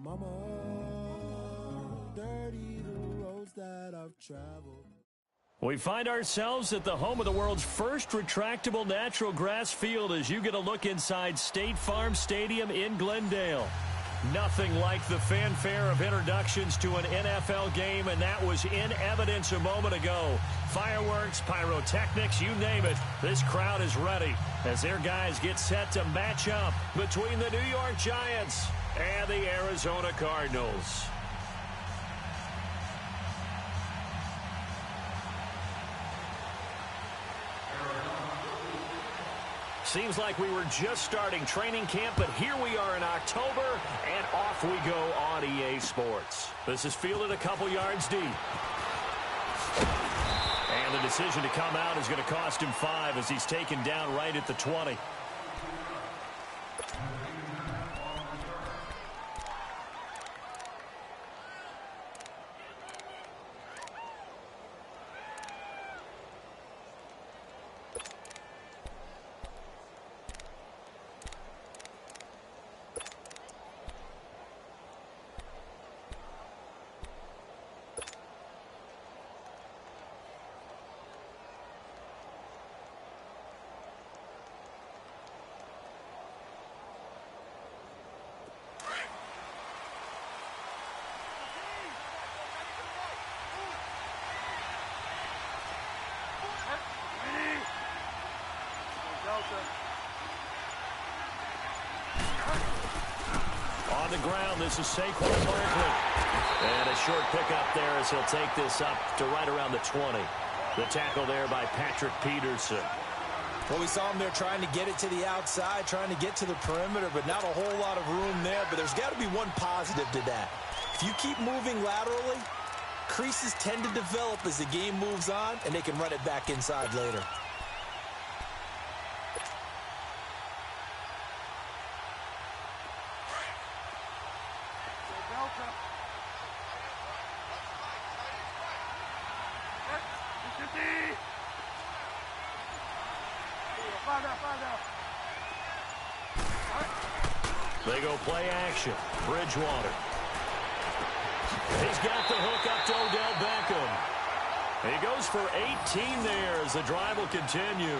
Mama, dirty the roads that I've traveled. We find ourselves at the home of the world's first retractable natural grass field as you get a look inside State Farm Stadium in Glendale. Nothing like the fanfare of introductions to an NFL game, and that was in evidence a moment ago. Fireworks, pyrotechnics, you name it, this crowd is ready as their guys get set to match up between the New York Giants and the Arizona Cardinals. Seems like we were just starting training camp, but here we are in October, and off we go on EA Sports. This is fielded a couple yards deep. And the decision to come out is going to cost him 5 as he's taken down right at the 20. On the ground, this is Saquon Barkley. And a short pickup there as he'll take this up to right around the 20. The tackle there by Patrick Peterson. Well, we saw him there trying to get it to the outside, trying to get to the perimeter, but not a whole lot of room there. But there's got to be one positive to that. If you keep moving laterally, creases tend to develop as the game moves on, and they can run it back inside later. They go play action. Bridgewater. He's got the hook up to Odell Beckham. He goes for 18 there as the drive will continue.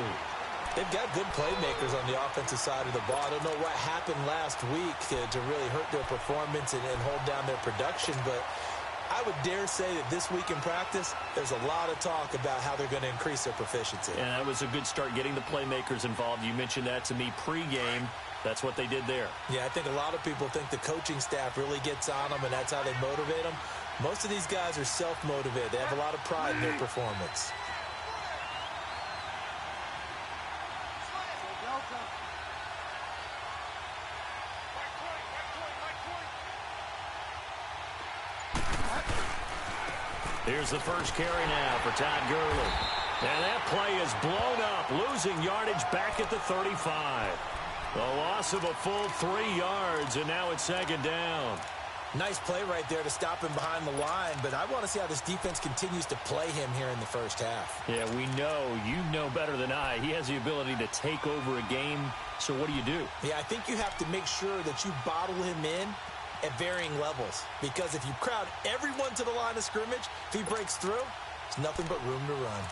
They've got good playmakers on the offensive side of the ball. I don't know what happened last week to really hurt their performance and hold down their production, but I would dare say that this week in practice, there's a lot of talk about how they're going to increase their proficiency. And that was a good start getting the playmakers involved. You mentioned that to me pregame. That's what they did there. Yeah, I think a lot of people think the coaching staff really gets on them, and that's how they motivate them. Most of these guys are self-motivated. They have a lot of pride in their performance. Here's the first carry now for Todd Gurley. And that play is blown up, losing yardage back at the 35. The loss of a full 3 yards, and now it's second down. Nice play right there to stop him behind the line, but I want to see how this defense continues to play him here in the first half. Yeah, we know. You know better than I. He has the ability to take over a game, so what do? Yeah, I think you have to make sure that you bottle him in at varying levels, because if you crowd everyone to the line of scrimmage, if he breaks through, there's nothing but room to run.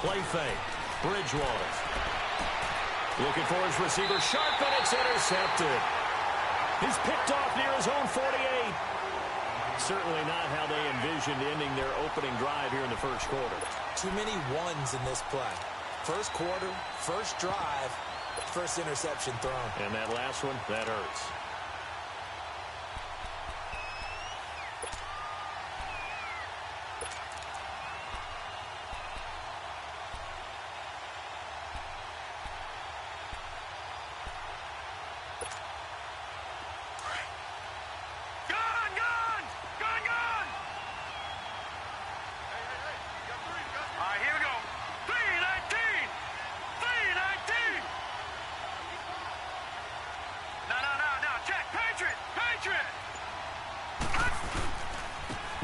Play fake. Bridgewater. Looking for his receiver. Sharp, and it's intercepted. He's picked off near his own 48. Certainly not how they envisioned ending their opening drive here in the first quarter. Too many ones in this play. First quarter, first drive, first interception thrown. And that last one, that hurts.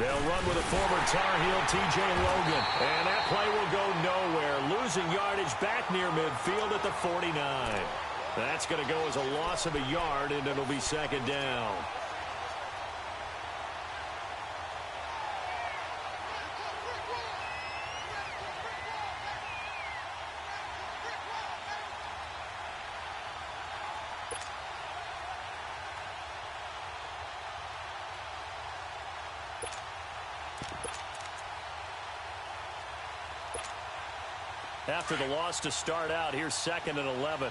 They'll run with a former Tar Heel, T.J. Logan. And that play will go nowhere. Losing yardage back near midfield at the 49. That's going to go as a loss of a yard, and it'll be second down. After the loss to start out, here's 2nd and 11.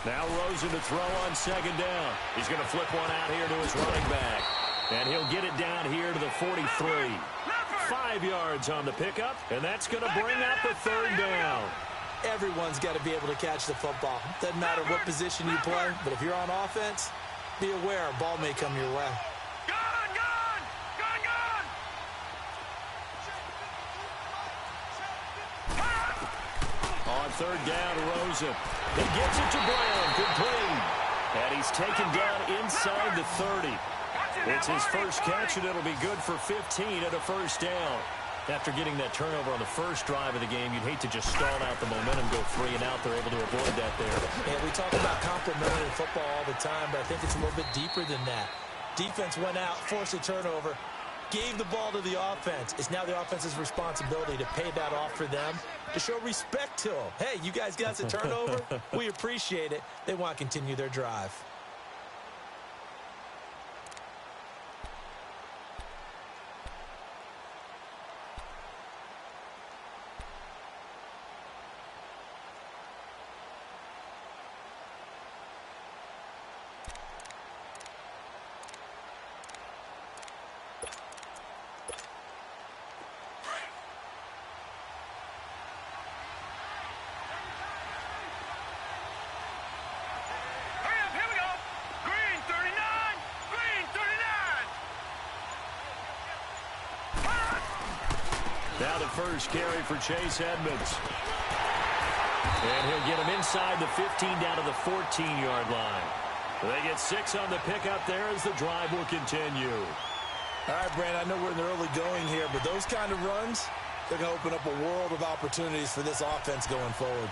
Now Rosen to throw on 2nd down. He's going to flip one out here to his running back. And he'll get it down here to the 43. 5 yards on the pickup, and that's going to bring up a 3rd down. Everyone's got to be able to catch the football. Doesn't matter what position you play, but if you're on offense, be aware a ball may come your way. On 3rd down, Rosen. He gets it to Brown, complete. And he's taken down inside the 30. It's his first catch, and it'll be good for 15 at a 1st down. After getting that turnover on the first drive of the game, you'd hate to just stall out the momentum, go 3 and out. They're able to avoid that there. Yeah, we talk about complementary football all the time, but I think it's a little bit deeper than that. Defense went out, forced a turnover, gave the ball to the offense. It's now the offense's responsibility to pay that off for them, to show respect to them. Hey, you guys got the turnover? We appreciate it. They want to continue their drive. Now the first carry for Chase Edmonds. And he'll get him inside the 15 down to the 14-yard line. They get 6 on the pickup there as the drive will continue. All right, Brandon, I know we're in the early going here, but those kind of runs, they're going to open up a world of opportunities for this offense going forward.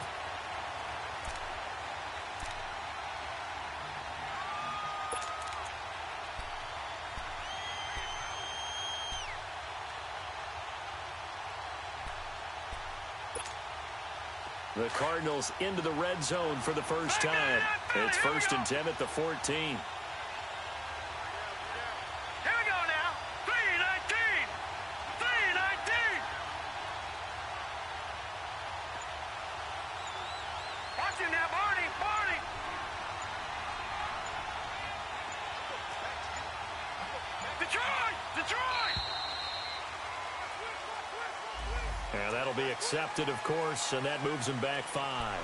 The Cardinals into the red zone for the first time. It's 1st and 10 at the 14. Here we go now. 3-19. 3-19. Watch him now, Barney. Barney. Detroit. Detroit. And that'll be accepted, of course, and that moves him back 5.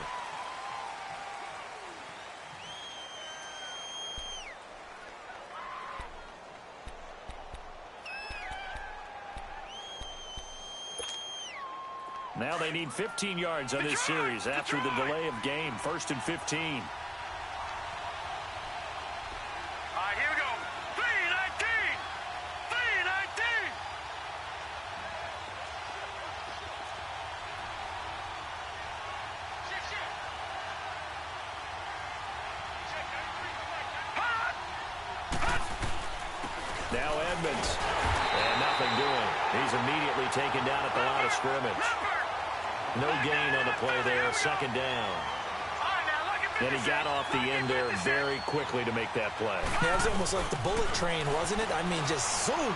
Now they need 15 yards on this series after the delay of game. 1st and 15. Now Edmonds. And nothing doing. He's immediately taken down at the line of scrimmage. No gain on the play there. 2nd down. Then he got off the end there very quickly to make that play. Yeah, it was almost like the bullet train, wasn't it? I mean, just zoom.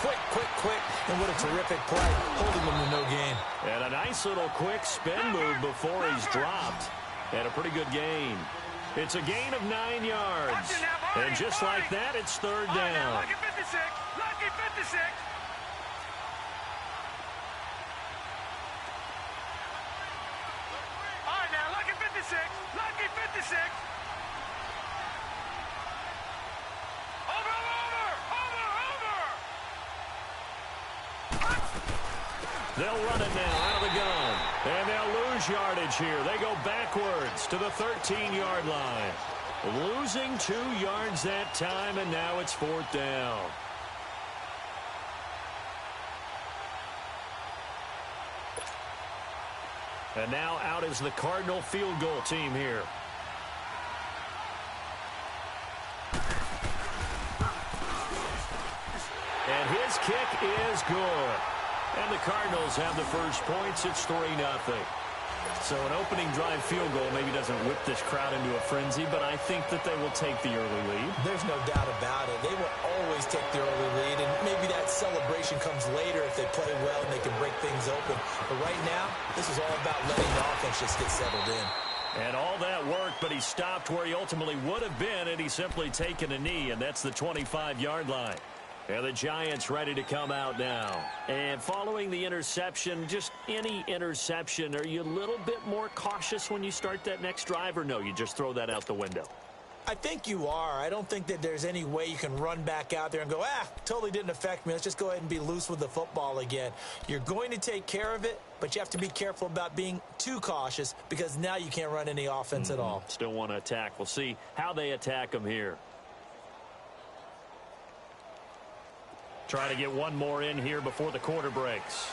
Quick, quick, quick. And what a terrific play, holding him to no gain. And a nice little quick spin move before he's dropped. And a pretty good gain. It's a gain of 9 yards. And just like that, it's 3rd down. Lucky 56. Lucky 56. All right, now, lucky 56. Lucky 56. Over, over, over, over. They'll run it now out of the gun. And they'll lose yardage here. They go backwards to the 13-yard line. Losing 2 yards that time, and now it's 4th down. And now out is the Cardinal field goal team here. And his kick is good. And the Cardinals have the first points. It's 3-0. So an opening drive field goal maybe doesn't whip this crowd into a frenzy, but I think that they will take the early lead. There's no doubt about it. They will always take the early lead, and maybe that celebration comes later if they play well and they can break things open. But right now, this is all about letting the offense just get settled in. And all that worked, but he stopped where he ultimately would have been, and he's simply taken a knee, and that's the 25-yard line. And the Giants ready to come out now. And following the interception, just any interception, are you a little bit more cautious when you start that next drive, or no, you just throw that out the window? I think you are. I don't think that there's any way you can run back out there and go, totally didn't affect me. Let's just go ahead and be loose with the football again. You're going to take care of it, but you have to be careful about being too cautious because now you can't run any offense at all. Still want to attack. We'll see how they attack them here. Trying to get one more in here before the quarter breaks.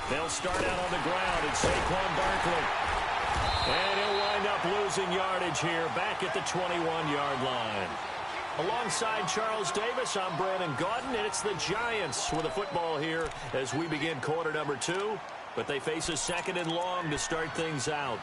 They'll start out on the ground. It's Saquon Barkley. And he'll wind up losing yardage here back at the 21-yard line. Alongside Charles Davis, I'm Brandon Gaudin, and it's the Giants with the football here as we begin quarter number 2. But they face a 2nd and long to start things out.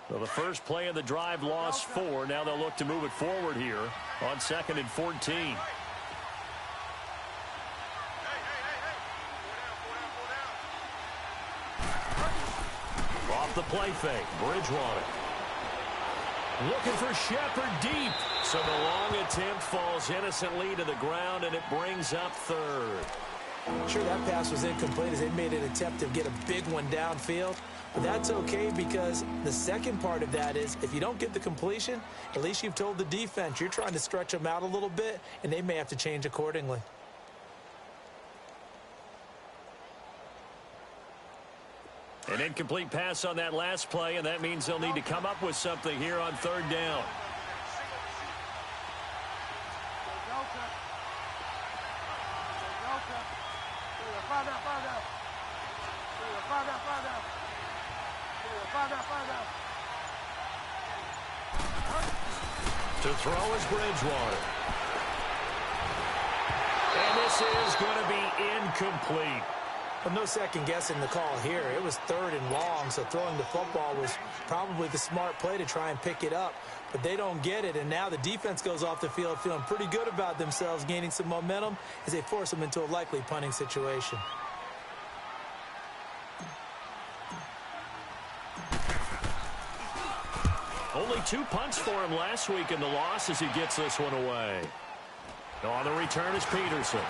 So the first play of the drive lost 4. Now they'll look to move it forward here on 2nd and 14. Off the play fake, Bridgewater. Looking for Shepard deep. So the long attempt falls innocently to the ground, and it brings up 3rd. Sure, that pass was incomplete as they made an attempt to get a big one downfield. But that's okay because the second part of that is if you don't get the completion, at least you've told the defense you're trying to stretch them out a little bit, and they may have to change accordingly. An incomplete pass on that last play, and that means they'll need to come up with something here on 3rd down. To throw is Bridgewater. And this is going to be incomplete. Well, no second guessing the call here. It was 3rd and long, so throwing the football was probably the smart play to try and pick it up. But they don't get it, and now the defense goes off the field feeling pretty good about themselves, gaining some momentum as they force them into a likely punting situation. Only 2 punts for him last week in the loss as he gets this one away. On the return is Peterson.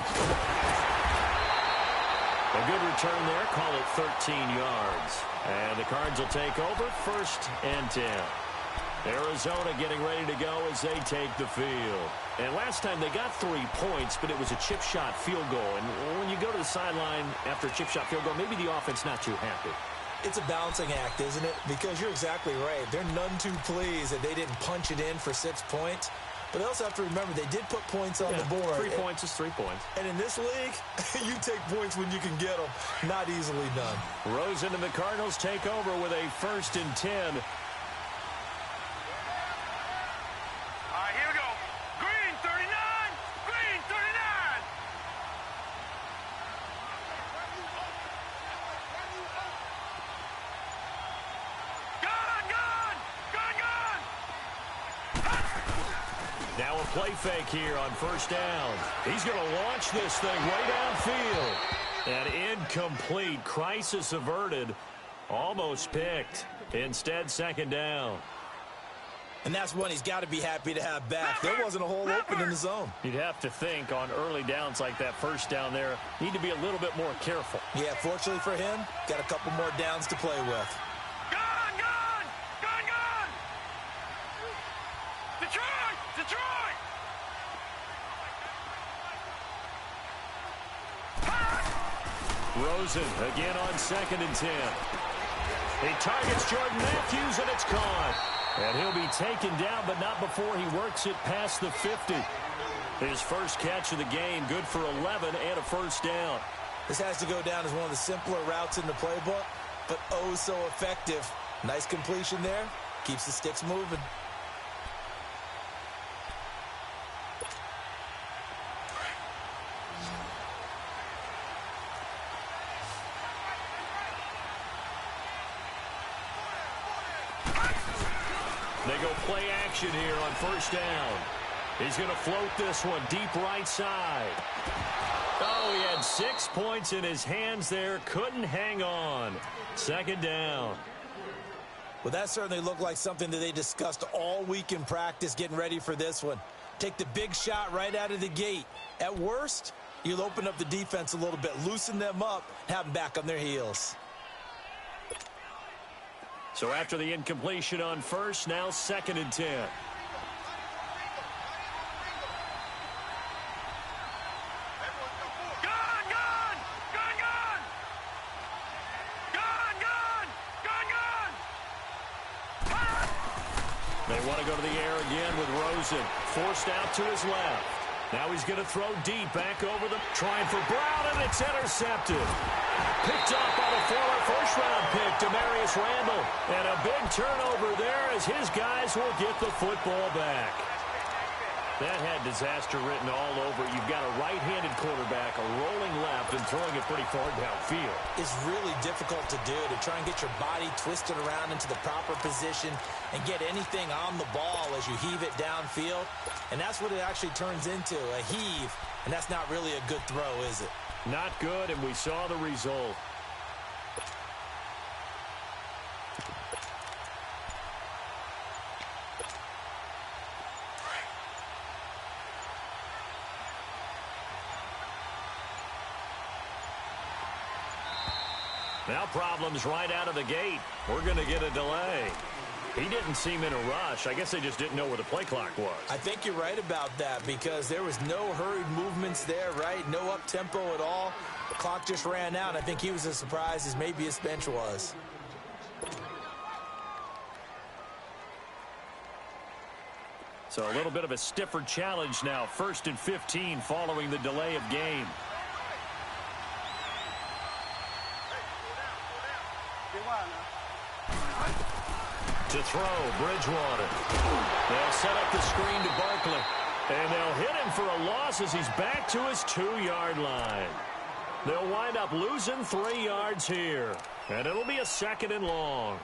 A good return there. Call it 13 yards. And the Cards will take over 1st and 10. Arizona getting ready to go as they take the field. And last time they got 3 points, but it was a chip shot field goal. And when you go to the sideline after a chip shot field goal, maybe the offense not too happy. It's a balancing act, isn't it? Because you're exactly right. They're none too pleased that they didn't punch it in for 6 points. But they also have to remember they did put points on the board. 3 points is 3 points. And in this league, you take points when you can get them. Not easily done. Rosen and the Cardinals take over with a 1st and 10. All right, here we go. Green 39. Green 39. Now a play fake here on 1st down. He's going to launch this thing way downfield. And incomplete. Crisis averted. Almost picked. Instead, second down. And that's one he's got to be happy to have back. There wasn't a hole open in the zone. You'd have to think on early downs like that first down there, need to be a little bit more careful. Yeah, fortunately for him, got a couple more downs to play with. Gone, gone, gone, gone. Detroit, Detroit. Rosen again on 2nd and 10. He targets Jordan Matthews, and it's caught. And he'll be taken down, but not before he works it past the 50. His first catch of the game, good for 11 and a first down. This has to go down as one of the simpler routes in the playbook, but oh so effective. Nice completion there. Keeps the sticks moving. They go play action here on first down. He's going to float this one deep right side. Oh, he had 6 points in his hands there. Couldn't hang on. Second down. Well, that certainly looked like something that they discussed all week in practice getting ready for this one. Take the big shot right out of the gate. At worst, you'll open up the defense a little bit, loosen them up, have them back on their heels. So after the incompletion on first, now 2nd and 10. Gone, gone, gone, gone. Gone, gone, gone, gone. They want to go to the air again with Rosen. Forced out to his left. Now he's going to throw deep back over them. Trying for Brown, and it's intercepted. Picked up on a former first-round pick, Demarius Randall. And a big turnover there as his guys will get the football back. That had disaster written all over it. You've got a right-handed quarterback, a rolling left, and throwing it pretty far downfield. It's really difficult to do, to try and get your body twisted around into the proper position and get anything on the ball as you heave it downfield. And that's what it actually turns into, a heave. And that's not really a good throw, is it? Not good, and we saw the result. Now problems right out of the gate. We're going to get a delay. He didn't seem in a rush. I guess they just didn't know where the play clock was. I think you're right about that because there was no hurried movements there, right? No up-tempo at all. The clock just ran out. I think he was as surprised as maybe his bench was. So a little bit of a stiffer challenge now. 1st and 15 following the delay of game. To throw, Bridgewater. They'll set up the screen to Barkley. And they'll hit him for a loss as he's back to his 2-yard line. They'll wind up losing 3 yards here. And it'll be a 2nd and long.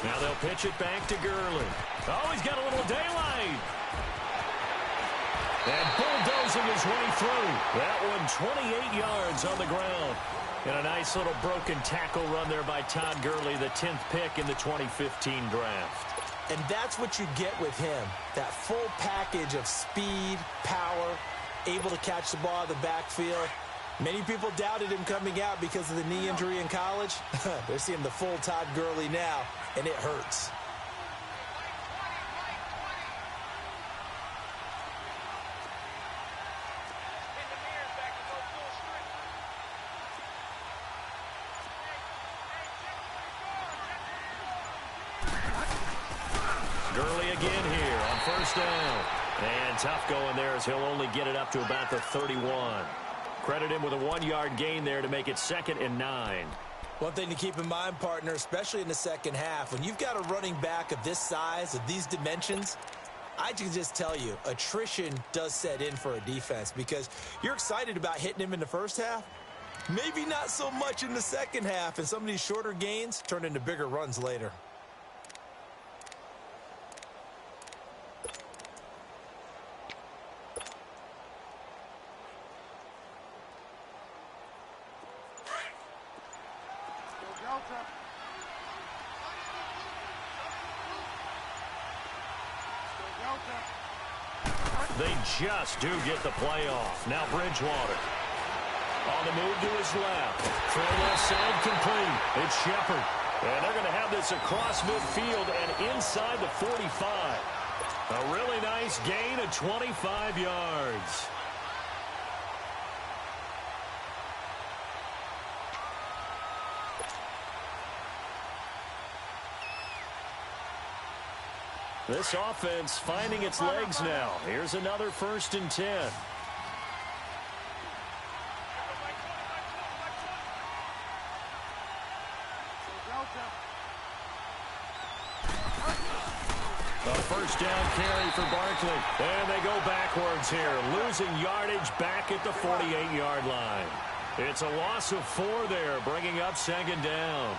Now they'll pitch it back to Gurley. Oh, he's got a little daylight. And bulldozing his way through. That one 28 yards on the ground. And a nice little broken tackle run there by Todd Gurley, the 10th pick in the 2015 draft. And that's what you get with him. That full package of speed, power, able to catch the ball in the backfield. Many people doubted him coming out because of the knee injury in college. They're seeing the full Todd Gurley now, and it hurts. Gurley again here on first down. And tough going there as he'll only get it up to about the 31. Credit him with a 1-yard gain there to make it 2nd and 9. One thing to keep in mind, partner, especially in the second half, when you've got a running back of this size, of these dimensions, I can just tell you, attrition does set in for a defense because you're excited about hitting him in the first half. Maybe not so much in the second half, and some of these shorter gains turn into bigger runs later. They just do get the play off. Now Bridgewater. On the move to his left. Throw left side complete. It's Shepard. And they're going to have this across midfield and inside the 45. A really nice gain of 25 yards. This offense finding its legs now. Here's another 1st and 10. A first down carry for Barkley. And they go backwards here, losing yardage back at the 48-yard line. It's a loss of 4 there, bringing up 2nd down.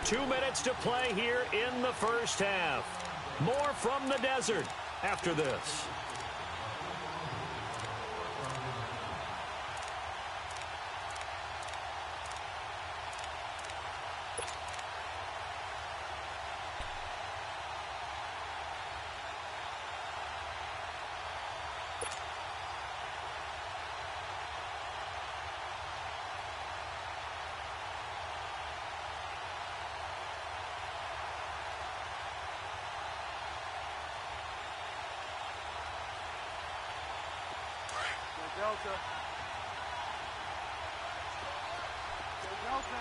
Two minutes to play here in the first half. More from the desert after this. Delta. Delta.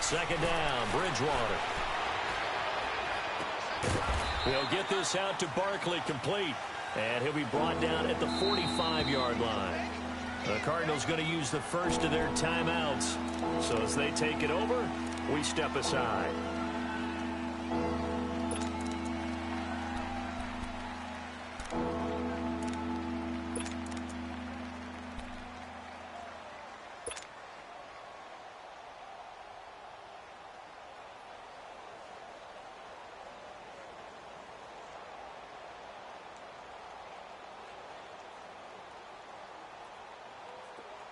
Second down, Bridgewater. He'll get this out to Barkley, complete. And he'll be brought down at the 45-yard line. The Cardinals going to use the first of their timeouts. So as they take it over, we step aside.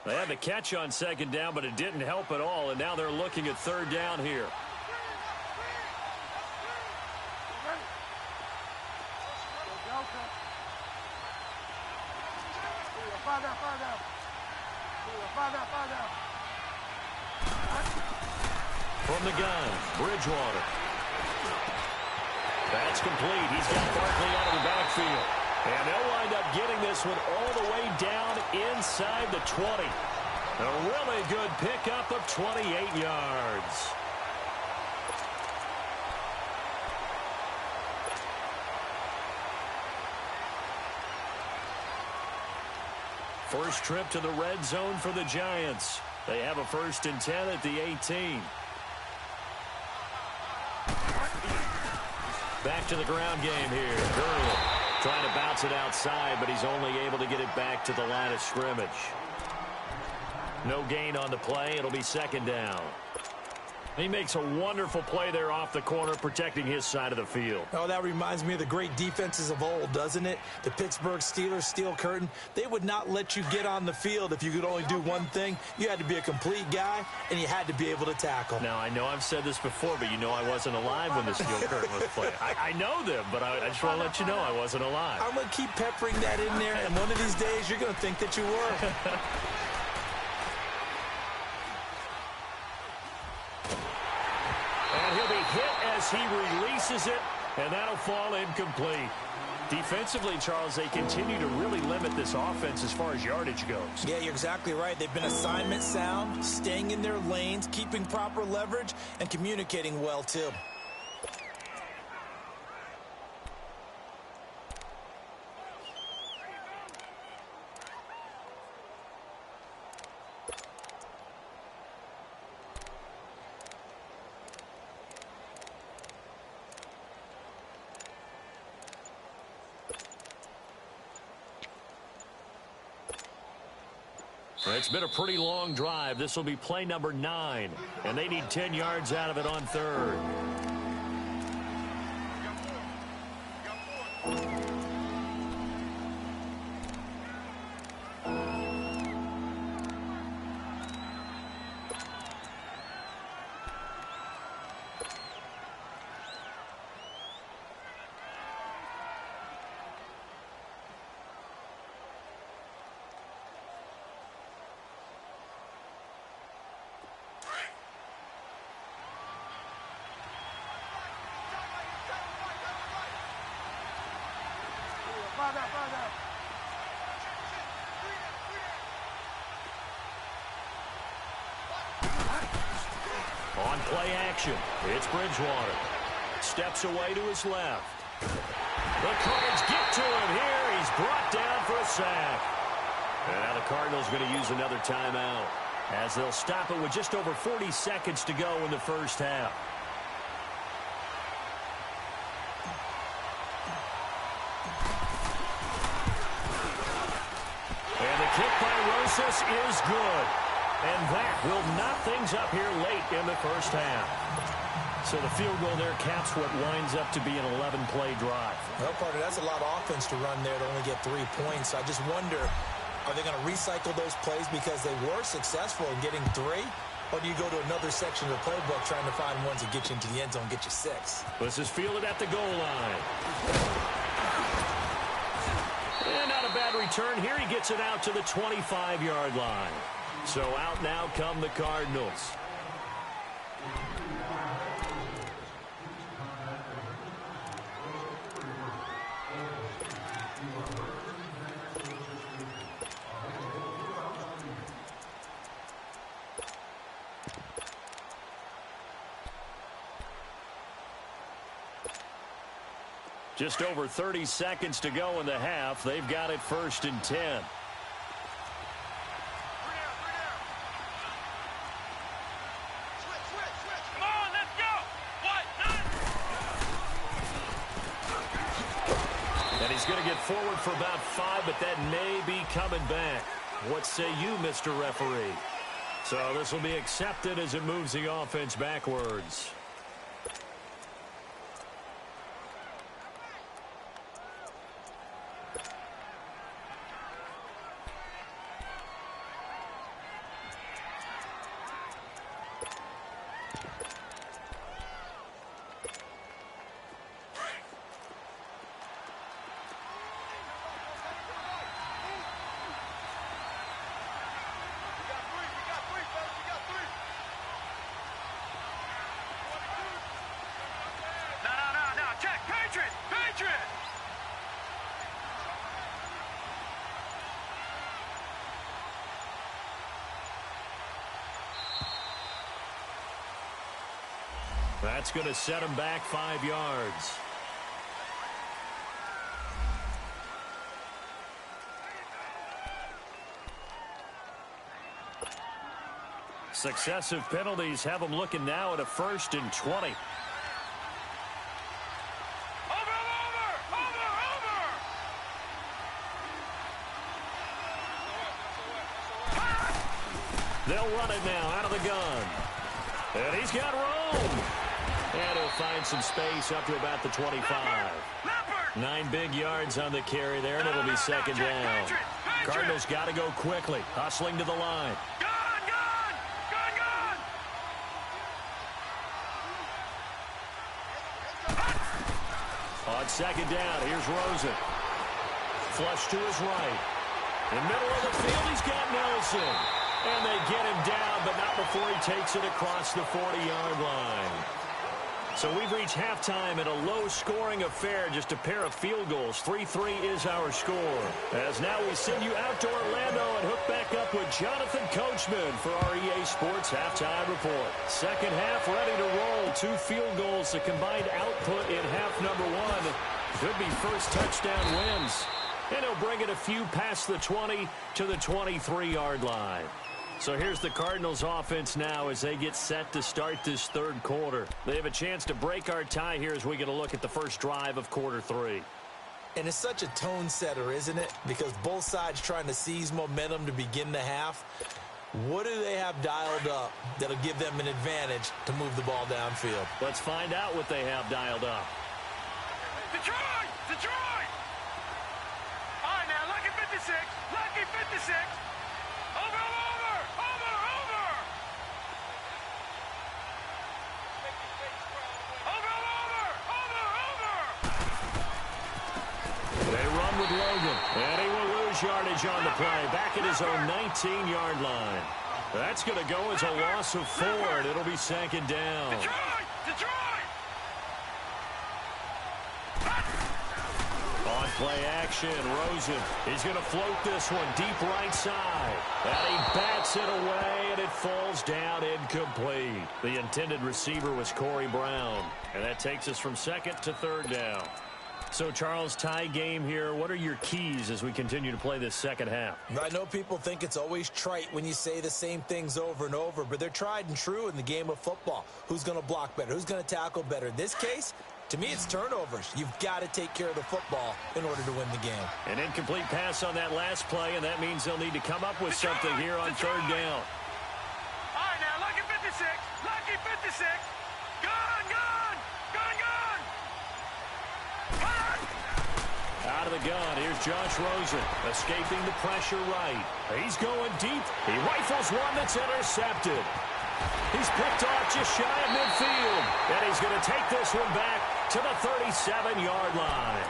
They had the catch on second down, but it didn't help at all, and now they're looking at third down here. From the gun, Bridgewater. That's complete. He's got Barkley out of the backfield. And they'll wind up getting this one all the way down inside the 20. A really good pickup of 28 yards. First trip to the red zone for the Giants. They have a 1st and 10 at the 18. Back to the ground game here. Gurley trying to bounce it outside, but he's only able to get it back to the line of scrimmage. No gain on the play. It'll be second down. He makes a wonderful play there off the corner, protecting his side of the field. Oh, that reminds me of the great defenses of old, doesn't it? The Pittsburgh Steelers, Steel Curtain, they would not let you get on the field if you could only do one thing. You had to be a complete guy, and you had to be able to tackle. Now, I know I've said this before, but you know I wasn't alive when the Steel Curtain was playing. I know them, but I just want to let you know I wasn't alive. I'm going to keep peppering that in there, and one of these days you're going to think that you were. And he'll be hit as he releases it, and that'll fall incomplete. Defensively, Charles, they continue to really limit this offense as far as yardage goes. Yeah, you're exactly right. They've been assignment sound, staying in their lanes, keeping proper leverage, and communicating well, too. It's been a pretty long drive. This will be play number 9, and they need 10 yards out of it on third. On play action, it's Bridgewater. Steps away to his left. The Cards get to him here. He's brought down for a sack. And now the Cardinals going to use another timeout as they'll stop it with just over 40 seconds to go in the first half. And the kick by Rosas is good. And that will knock things up here late in the first half. So the field goal there caps what winds up to be an 11-play drive. Well, partner, that's a lot of offense to run there to only get 3 points. I just wonder, are they going to recycle those plays because they were successful in getting 3? Or do you go to another section of the playbook trying to find ones that get you into the end zone, get you 6? This is fielded at the goal line. And not a bad return here. He gets it out to the 25-yard line. So out now come the Cardinals. Just over 30 seconds to go in the half. They've got it 1st and 10. Going to get forward for about 5, but that may be coming back. What say you, Mr. Referee? So this will be accepted as it moves the offense backwards. That's going to set him back 5 yards. Successive penalties have them looking now at a 1st and 20. They'll run it now out of the gun. And he's got room. And he'll find some space up to about the 25. 9 big yards on the carry there, and it'll be second down. Cardinals got to go quickly, hustling to the line. On second down, here's Rosen. Flush to his right. In the middle of the field, he's got Nelson. And they get him down, but not before he takes it across the 40-yard line. So we've reached halftime in a low-scoring affair, just a pair of field goals. 3-3 is our score. As now we send you out to Orlando and hook back up with Jonathan Coachman for our EA Sports Halftime Report. Second half ready to roll. 2 field goals, the combined output in half number 1. Could be first touchdown wins. And he'll bring it a few past the 20 to the 23-yard line. So here's the Cardinals offense now as they get set to start this third quarter. They have a chance to break our tie here as we get a look at the first drive of quarter 3. And it's such a tone setter, isn't it? Because both sides trying to seize momentum to begin the half. What do they have dialed up that'll give them an advantage to move the ball downfield? Let's find out what they have dialed up. Detroit! Detroit! All right, now, lucky 56. Lucky 56. Over, over, over, over. Over, over, over, over. They run with Logan, and he will lose yardage on the play. Back at his own 19-yard line. That's going to go as a loss of 4, and it'll be second down. Detroit! Detroit! On play action, Rosen. He's going to float this one deep right side. And he bats it away, and it falls down incomplete. The intended receiver was Corey Brown. And that takes us from second to third down. So, Charles, tie game here. What are your keys as we continue to play this second half? I know people think it's always trite when you say the same things over and over, but they're tried and true in the game of football. Who's going to block better? Who's going to tackle better? In this case, to me, it's turnovers. You've got to take care of the football in order to win the game. An incomplete pass on that last play, and that means they'll need to come up with something here on third down. All right, now, lucky 56. Lucky 56. Gun, gun, gun, gun. Out of the gun, here's Josh Rosen, escaping the pressure right. He's going deep. He rifles one that's intercepted. He's picked off just shy of midfield. And he's going to take this one back to the 37-yard line.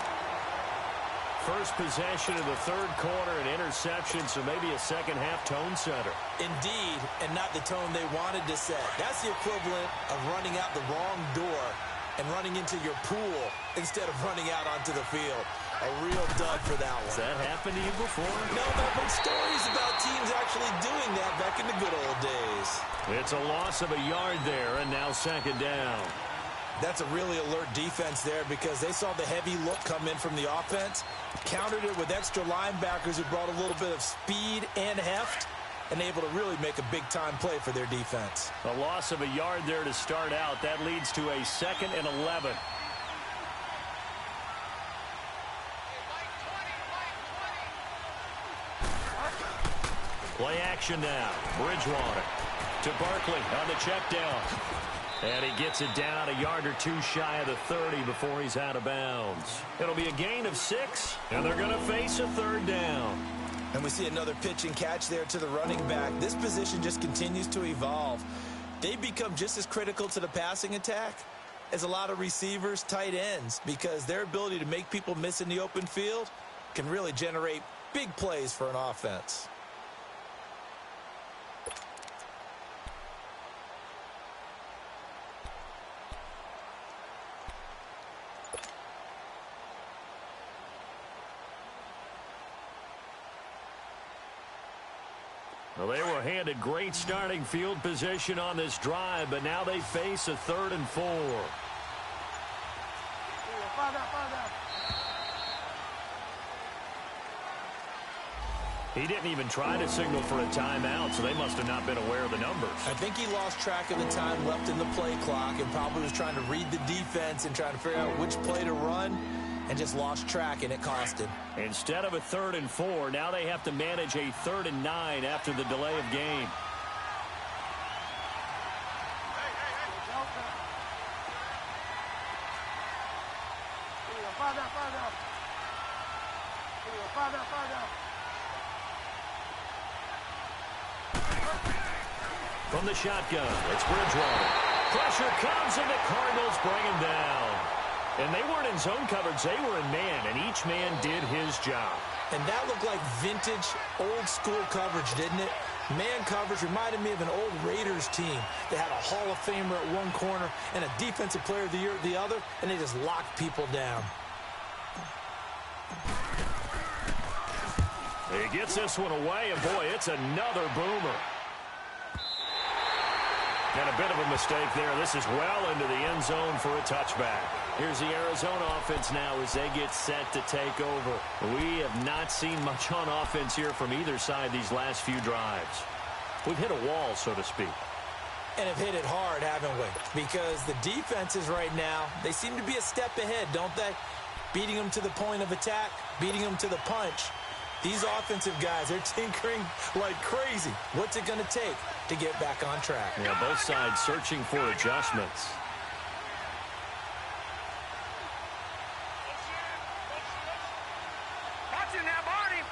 First possession of the third quarter, an interception, so maybe a second-half tone setter. Indeed, and not the tone they wanted to set. That's the equivalent of running out the wrong door and running into your pool instead of running out onto the field. A real dud for that one. Has that happened to you before? No, but stories about teams actually doing that back in the good old days. It's a loss of a yard there, and now second down. That's a really alert defense there because they saw the heavy look come in from the offense, countered it with extra linebackers who brought a little bit of speed and heft, and able to really make a big-time play for their defense. A loss of a yard there to start out. That leads to a 2nd and 11. Play action now. Bridgewater to Barkley on the check down. And he gets it down a yard or 2 shy of the 30 before he's out of bounds. It'll be a gain of 6, and they're going to face a third down. And we see another pitch and catch there to the running back. This position just continues to evolve. They become just as critical to the passing attack as a lot of receivers, tight ends, because their ability to make people miss in the open field can really generate big plays for an offense. Well, they were handed great starting field position on this drive, but now they face a 3rd and 4. He didn't even try to signal for a timeout, so they must have not been aware of the numbers. I think he lost track of the time left in the play clock and probably was trying to read the defense and trying to figure out which play to run, and just lost track, and it cost him. Instead of a 3rd and 4, now they have to manage a 3rd and 9 after the delay of game. From the shotgun, it's Bridgewater. Pressure comes, and the Cardinals bring him down. And they weren't in zone coverage. They were in man, and each man did his job. And that looked like vintage, old-school coverage, didn't it? Man coverage reminded me of an old Raiders team. They had a Hall of Famer at one corner and a Defensive Player of the Year at the other, and they just locked people down. He gets this one away, and boy, it's another boomer. And a bit of a mistake there. This is well into the end zone for a touchback. Here's the Arizona offense now as they get set to take over. We have not seen much on offense here from either side these last few drives. We've hit a wall, so to speak. And have hit it hard, haven't we? Because the defenses right now, they seem to be a step ahead, don't they? Beating them to the point of attack, beating them to the punch. These offensive guys, they're tinkering like crazy. What's it going to take to get back on track? Yeah, both sides searching for adjustments. Watch it now, Barney.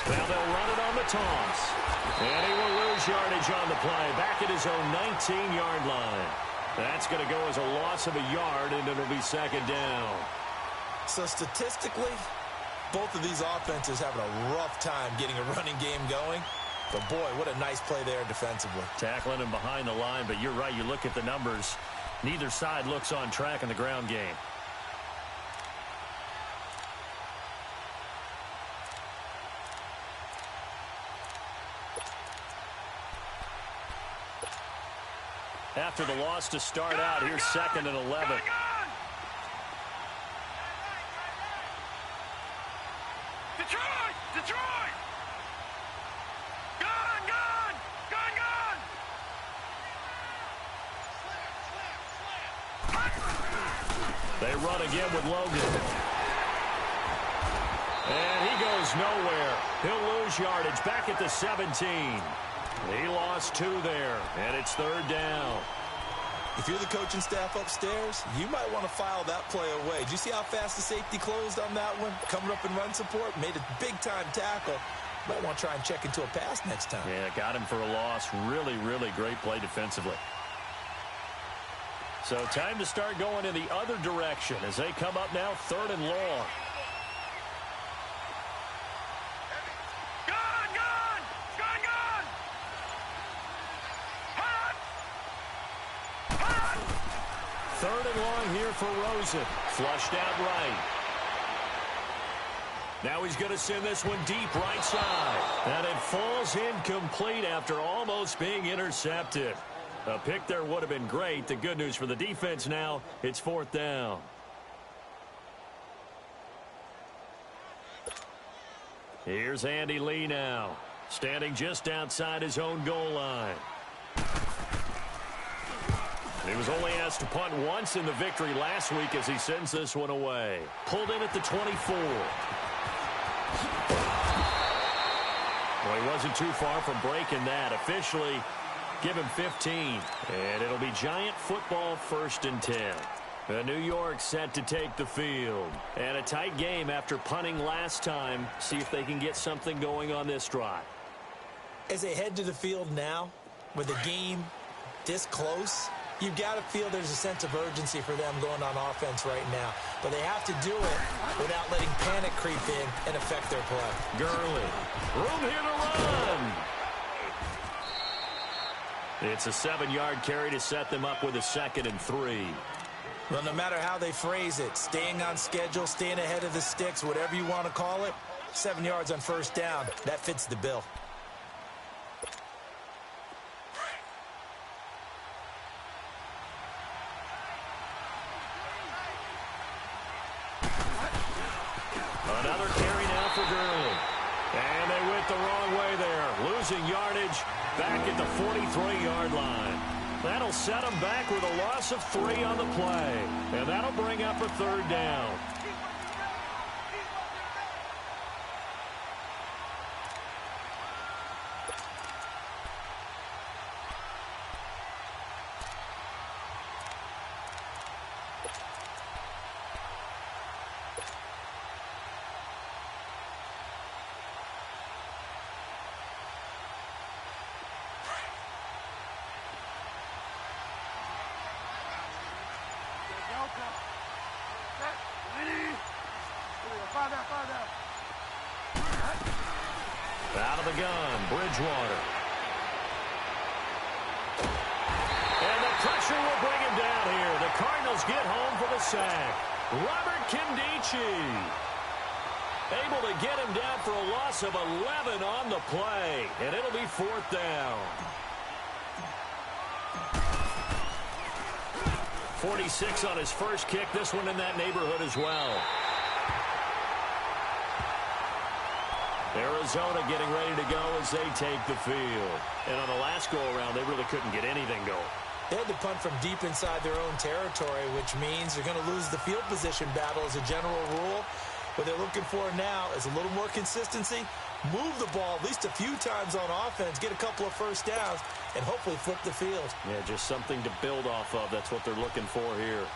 Now they'll run it on the toss. And he will lose yardage on the play. Back at his own 19-yard line. That's going to go as a loss of a yard, and it'll be second down. So statistically, both of these offenses having a rough time getting a running game going. But boy, what a nice play there defensively. Tackling him behind the line, but you're right. You look at the numbers. Neither side looks on track in the ground game. After the loss to start out, here's 2nd and 11. Detroit! Gun! They run again with Logan. And he goes nowhere. He'll lose yardage back at the 17. He lost 2 there, and it's 3rd down. If you're the coaching staff upstairs, you might want to file that play away. Did you see how fast the safety closed on that one? Coming up in run support, made a big-time tackle. Might want to try and check into a pass next time. Yeah, got him for a loss. Really, really great play defensively. So time to start going in the other direction as they come up now 3rd and long. Third and long here for Rosen. Flushed out right. Now he's going to send this one deep right side. And it falls incomplete after almost being intercepted. A pick there would have been great. The good news for the defense now, it's 4th down. Here's Andy Lee now, standing just outside his own goal line. He was only asked to punt once in the victory last week as he sends this one away. Pulled in at the 24. Well, he wasn't too far from breaking that. Officially, give him 15. And it'll be Giant football 1st and 10. New York set to take the field. And a tight game after punting last time. See if they can get something going on this drive. As they head to the field now, with the game this close, you've got to feel there's a sense of urgency for them going on offense right now. But they have to do it without letting panic creep in and affect their play. Gurley. Room here to run. It's a 7-yard carry to set them up with a 2nd and 3. Well, no matter how they phrase it, staying on schedule, staying ahead of the sticks, whatever you want to call it, 7 yards on 1st down, that fits the bill. Another carry now for Gurley. And they went the wrong way there. Losing yardage back at the 43-yard line. That'll set them back with a loss of 3 on the play. And that'll bring up a 3rd down. Out of the gun, Bridgewater. And the pressure will bring him down here. The Cardinals get home for the sack. Robert Kindici able to get him down for a loss of 11 on the play. And it'll be 4th down. 46 on his first kick. This one in that neighborhood as well. Arizona getting ready to go as they take the field. And on the last go-around, they really couldn't get anything going. They had to punt from deep inside their own territory, which means they're going to lose the field position battle as a general rule. What they're looking for now is a little more consistency, move the ball at least a few times on offense, get a couple of first downs, and hopefully flip the field. Yeah, just something to build off of. That's what they're looking for here.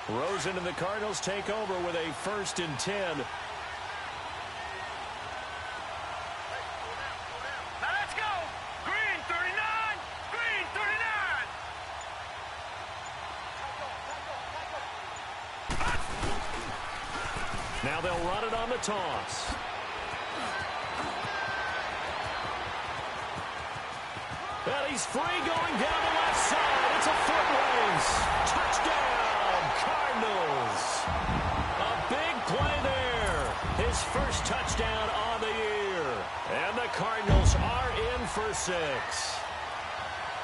Rosen and the Cardinals take over with a 1st and 10. Now let's go. Green 39. Green 39. Now they'll run it on the toss. Well, he's free going down the left side. It's a foot race. Touchdown, Cardinals. A big play there. His first touchdown on the year. And the Cardinals are in for 6.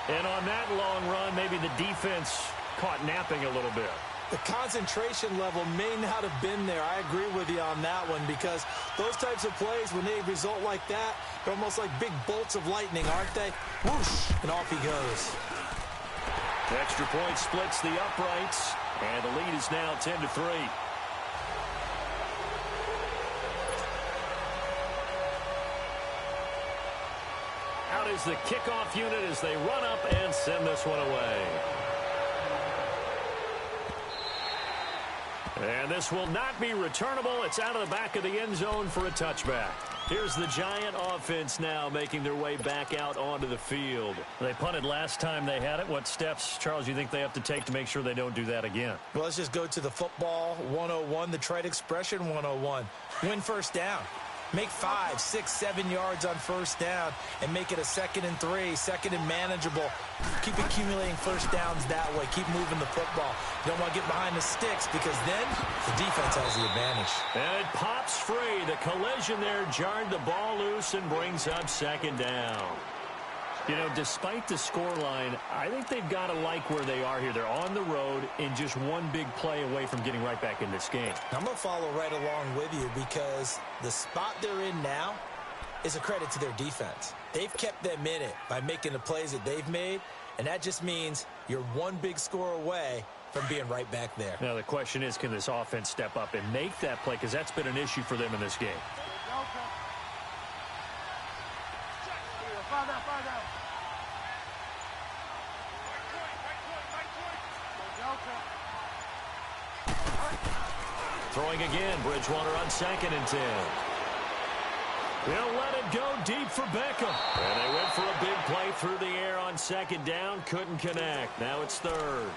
And on that long run, maybe the defense caught napping a little bit. The concentration level may not have been there. I agree with you on that one because those types of plays, when they result like that, they're almost like big bolts of lightning, aren't they? Whoosh, and off he goes. Extra point splits the uprights, and the lead is now 10-3. Out is the kickoff unit as they run up and send this one away. And this will not be returnable. It's out of the back of the end zone for a touchback. Here's the Giant offense now making their way back out onto the field. They punted last time they had it. What steps, Charles, you think they have to take to make sure they don't do that again? Well, let's just go to the football 101, the trade expression 101. Win first down. Make 5, 6, 7 yards on first down and make it a 2nd and 3, 2nd and manageable. Keep accumulating first downs that way. Keep moving the football. You don't want to get behind the sticks because then the defense has the advantage. And it pops free. The collision there jarred the ball loose and brings up 2nd down. You know, despite the scoreline, I think they've got to like where they are here. They're on the road and just one big play away from getting right back in this game. I'm going to follow right along with you because the spot they're in now is a credit to their defense. They've kept them in it by making the plays that they've made, and that just means you're one big score away from being right back there. Now, the question is, can this offense step up and make that play? Because that's been an issue for them in this game. Throwing again, Bridgewater on 2nd and 10. They'll let it go deep for Beckham. And they went for a big play through the air on 2nd down. Couldn't connect. Now it's 3rd.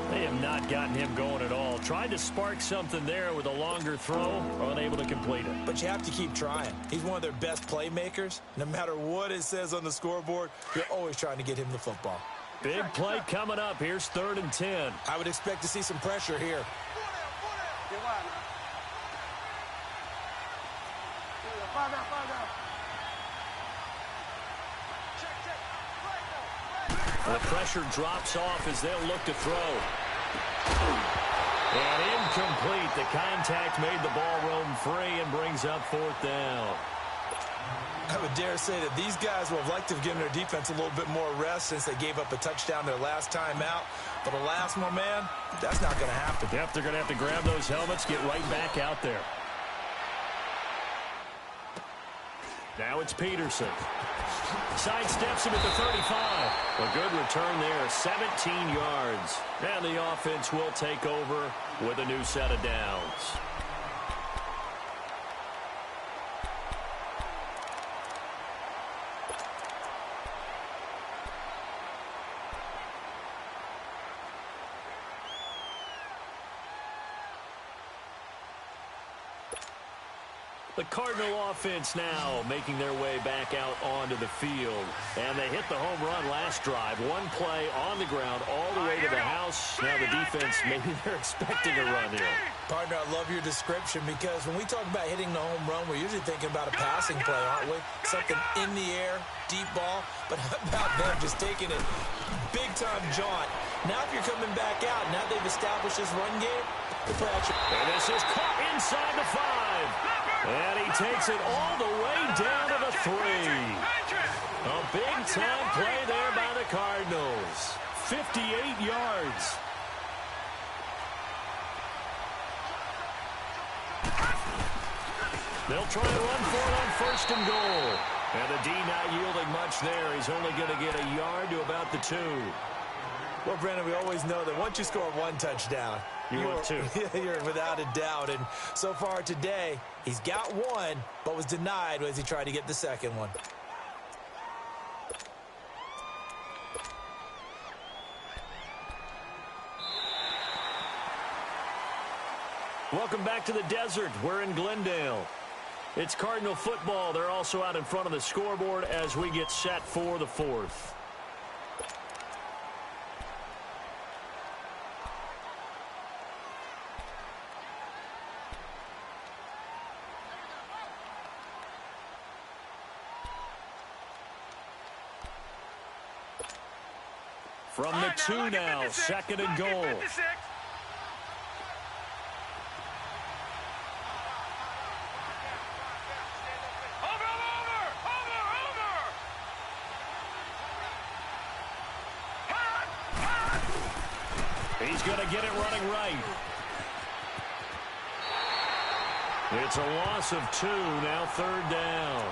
They have not gotten him going at all. Tried to spark something there with a longer throw, unable to complete it. But you have to keep trying. He's one of their best playmakers. No matter what it says on the scoreboard, you're always trying to get him the football. Big play coming up. Here's 3rd and 10. I would expect to see some pressure here. The pressure drops off as they'll look to throw. And incomplete. The contact made the ball roam free and brings up 4th down. I would dare say that these guys would have liked to have given their defense a little bit more rest since they gave up a touchdown their last time out. But alas, my man, that's not going to happen. Yep, they're going to have to grab those helmets, get right back out there. Now it's Peterson. Sidesteps him at the 35. A good return there, 17 yards. And the offense will take over with a new set of downs. The Cardinal offense now making their way back out onto the field. And they hit the home run last drive. One play on the ground all the way to the house. Now the defense, maybe they're expecting a run here. Partner, I love your description because when we talk about hitting the home run, we're usually thinking about a passing play, aren't we? Something in the air, deep ball. But how about them just taking it big-time jaunt? Now if you're coming back out, now they've established this run game, the play action. And this is caught inside the 5. And he takes it all the way down to the 3. A big-time play there by the Cardinals. 58 yards. They'll try and run for it on 1st and goal. And the D not yielding much there. He's only going to get a yard to about the 2. Well, Brandon, we always know that once you score 1 touchdown, you're 2. You're without a doubt. And so far today, he's got 1, but was denied as he tried to get the 2nd one. Welcome back to the desert. We're in Glendale. It's Cardinal football. They're also out in front of the scoreboard as we get set for the 4th. From the 2 now, 2nd and goal. He's going to get it running right. It's a loss of 2, now 3rd down.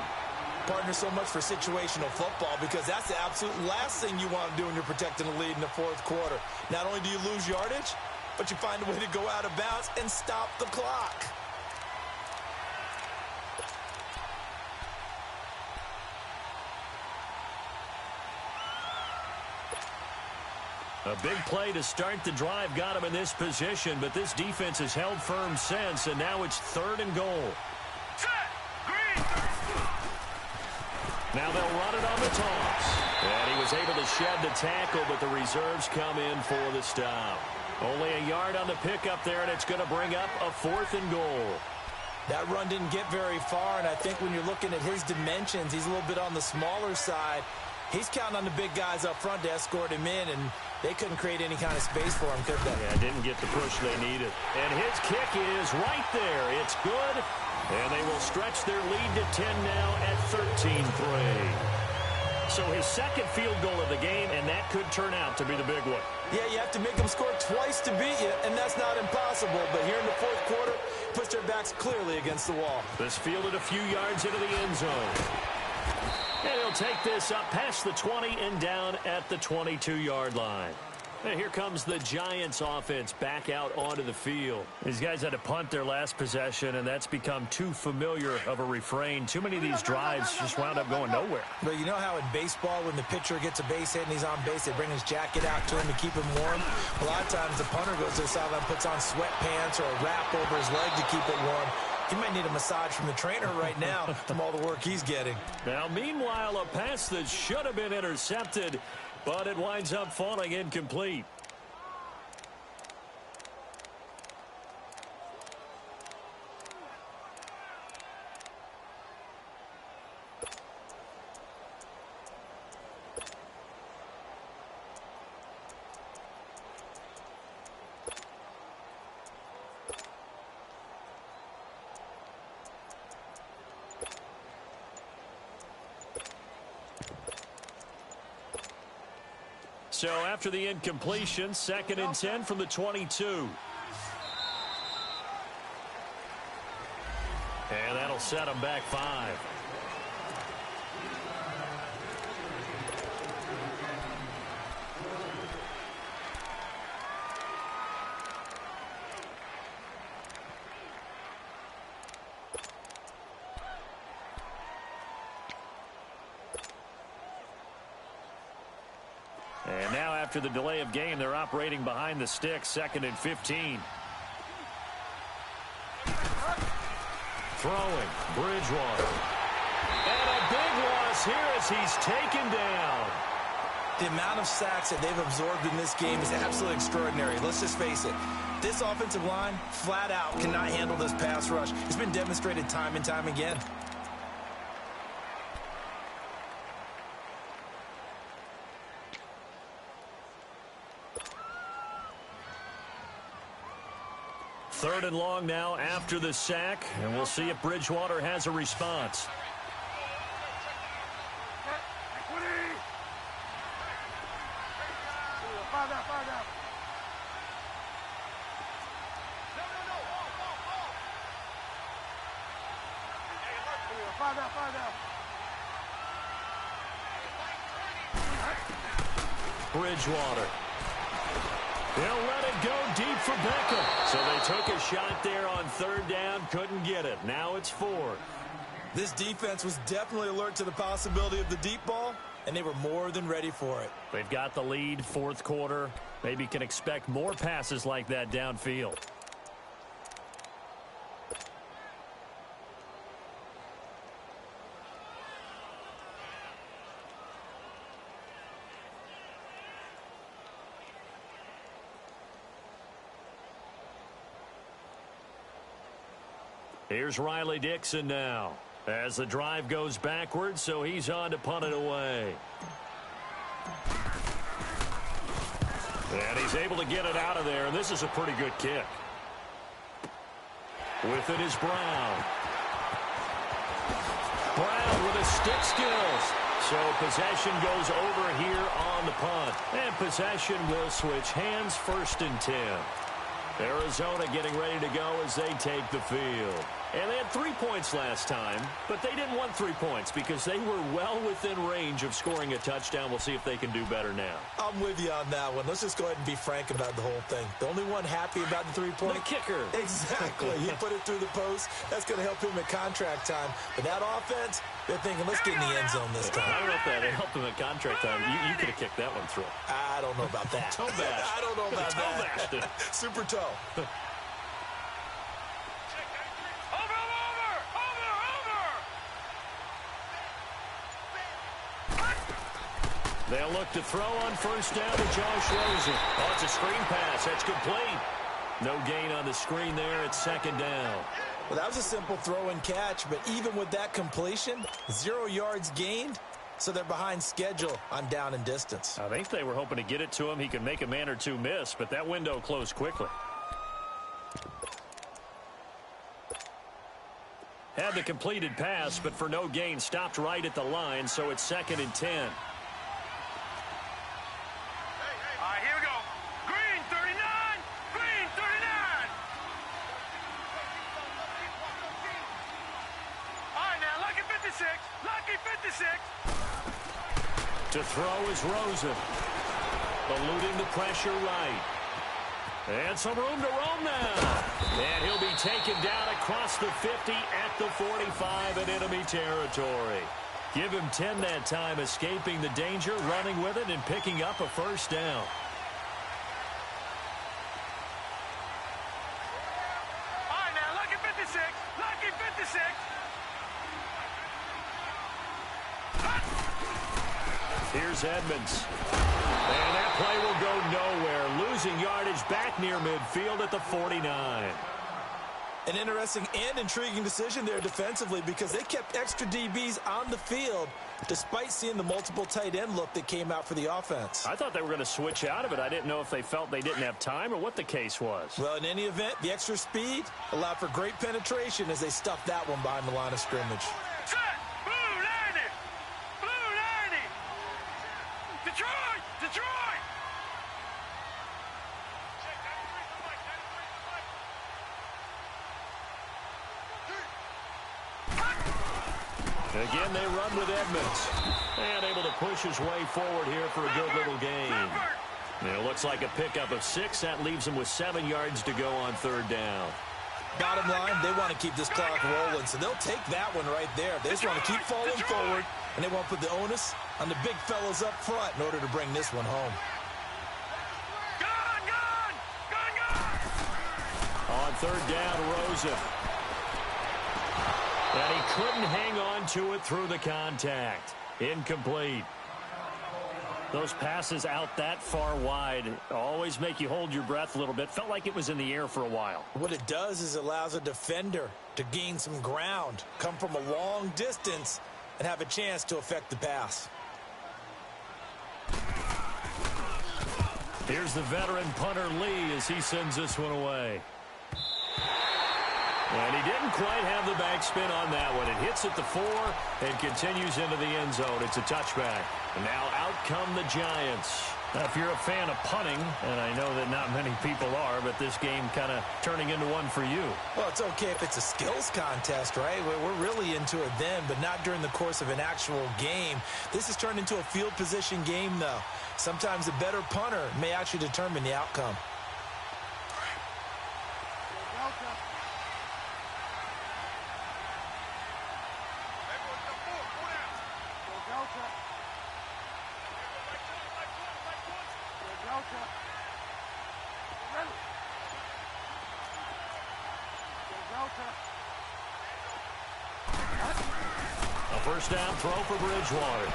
Partner, so much for situational football because that's the absolute last thing you want to do when you're protecting the lead in the 4th quarter. Not only do you lose yardage, but you find a way to go out of bounds and stop the clock. A big play to start the drive got him in this position, but this defense has held firm since, and now it's 3rd and goal. Now they'll run it on the toss. And he was able to shed the tackle, but the reserves come in for the stop. Only a yard on the pickup there, and it's going to bring up a 4th and goal. That run didn't get very far, and I think when you're looking at his dimensions, he's a little bit on the smaller side. He's counting on the big guys up front to escort him in, and they couldn't create any kind of space for him, could they? Yeah, didn't get the push they needed. And his kick is right there. It's good. And they will stretch their lead to 10 now at 13-3. So his 2nd field goal of the game, and that could turn out to be the big one. Yeah, you have to make them score twice to beat you, and that's not impossible. But here in the 4th quarter, puts their backs clearly against the wall. This fielded a few yards into the end zone. And he'll take this up past the 20 and down at the 22-yard line. And here comes the Giants offense back out onto the field. These guys had to punt their last possession, and that's become too familiar of a refrain. Too many of these drives just wound up going nowhere. But you know how in baseball, when the pitcher gets a base hit and he's on base, they bring his jacket out to him to keep him warm? A lot of times the punter goes to the sideline, puts on sweatpants or a wrap over his leg to keep it warm. He might need a massage from the trainer right now from all the work he's getting. Now, meanwhile, a pass that should have been intercepted, but it winds up falling incomplete. So after the incompletion, 2nd and 10 from the 22. And that'll set them back 5. And now after the delay of game, they're operating behind the sticks, 2nd and 15. Throwing, Bridgewater. And a big loss here as he's taken down. The amount of sacks that they've absorbed in this game is absolutely extraordinary. Let's just face it. This offensive line, flat out, cannot handle this pass rush. It's been demonstrated time and time again. Third and long now after the sack, and we'll see if Bridgewater has a response. Bridgewater. They'll let it go deep for Beckham. So they took a shot there on third down, couldn't get it. Now it's fourth. This defense was definitely alert to the possibility of the deep ball, and they were more than ready for it. They've got the lead, fourth quarter. Maybe can expect more passes like that downfield. Here's Riley Dixon now as the drive goes backwards, so he's on to punt it away. And he's able to get it out of there, and this is a pretty good kick. With it is Brown. Brown with his stick skills. So possession goes over here on the punt. And possession will switch hands, 1st and 10. Arizona getting ready to go as they take the field. And they had 3 points last time, but they didn't want 3 points because they were well within range of scoring a touchdown. We'll see if they can do better now. I'm with you on that one. Let's just go ahead and be frank about the whole thing. The only one happy about the 3-point? The kicker. Exactly. He put it through the post. That's going to help him at contract time. But that offense, they're thinking, let's get in the end zone this time. I don't know if that helped him at contract time. You could have kicked that one through. I don't know about that. Toe bash. I don't know about toe bashed it. Super toe. They'll look to throw on 1st down to Josh Rosen. Oh, it's a screen pass. That's complete. No gain on the screen there. It's 2nd down. Well, that was a simple throw and catch, but even with that completion, 0 yards gained, so they're behind schedule on down and distance. I think they were hoping to get it to him. He could make a man or two miss, but that window closed quickly. Had the completed pass, but for no gain, stopped right at the line, so it's 2nd and 10. To throw is Rosen. Eluding the pressure right. And some room to roam now. And he'll be taken down across the 50 at the 45 in enemy territory. Give him 10 that time, escaping the danger, running with it, and picking up a 1st down. All right, now, lucky 56. Lucky 56. Here's Edmonds. And that play will go nowhere. Losing yardage back near midfield at the 49. An interesting and intriguing decision there defensively because they kept extra DBs on the field despite seeing the multiple tight end look that came out for the offense. I thought they were going to switch out of it. I didn't know if they felt they didn't have time or what the case was. Well, in any event, the extra speed allowed for great penetration as they stuffed that one behind the line of scrimmage. Set! Blue 90! Blue 90! Detroit! Detroit! Again, they run with Edmonds. And able to push his way forward here for a good little gain. And it looks like a pickup of 6. That leaves them with 7 yards to go on 3rd down. Bottom line, they want to keep this clock rolling, so they'll take that one right there. They just want to keep falling forward, and they want to put the onus on the big fellas up front in order to bring this one home. Gun! Gun! Gun! Gun! On 3rd down, Rosen. And he couldn't hang on to it through the contact. Incomplete. Those passes out that far wide always make you hold your breath a little bit. Felt like it was in the air for a while. What it does is it allows a defender to gain some ground, come from a long distance, and have a chance to affect the pass. Here's the veteran punter Lee as he sends this one away. And he didn't quite have the backspin on that one. It hits at the 4 and continues into the end zone. It's a touchback. And now out come the Giants. Now, if you're a fan of punting, and I know that not many people are, but this game kind of turning into one for you. Well, it's okay if it's a skills contest, right? We're really into it then, but not during the course of an actual game. This has turned into a field position game, though. Sometimes the better punter may actually determine the outcome. A first down throw for Bridgewater.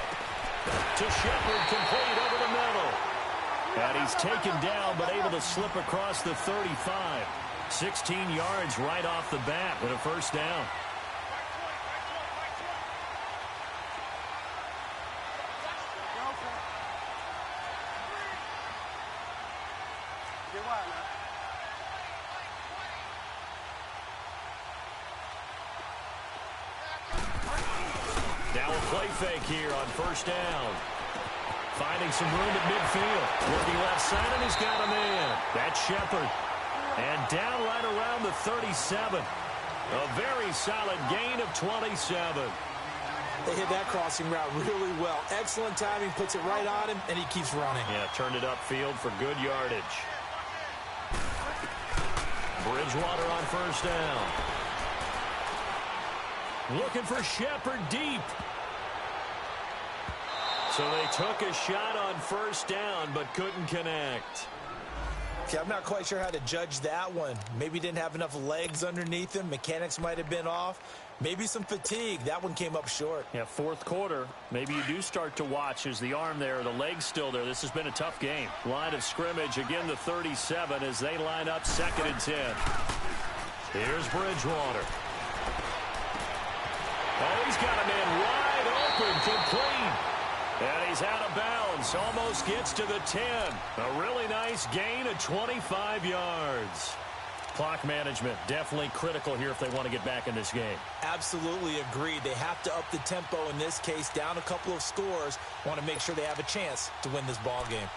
To Shepard, complete over the middle. And he's taken down, but able to slip across the 35. 16 yards right off the bat with a first down. Now a play fake here on first down. Finding some room at midfield. Looking left side, and he's got a man. That's Shepard. And down right around the 37. A very solid gain of 27. They hit that crossing route really well. Excellent timing, puts it right on him, and he keeps running. Yeah, turned it upfield for good yardage. Bridgewater on first down. Looking for Shepard deep. So they took a shot on first down, but couldn't connect. Okay, I'm not quite sure how to judge that one. Maybe didn't have enough legs underneath him. Mechanics might have been off. Maybe some fatigue. That one came up short. Yeah, fourth quarter. Maybe you do start to watch as the arm there, the leg's still there. This has been a tough game. Line of scrimmage, again the 37 as they line up 2nd and 10. Here's Bridgewater. Oh, he's got a man wide open, complete. And he's out of bounds, almost gets to the 10. A really nice gain of 25 yards. Clock management, definitely critical here if they want to get back in this game. Absolutely agreed. They have to up the tempo in this case, down a couple of scores. Want to make sure they have a chance to win this ball game.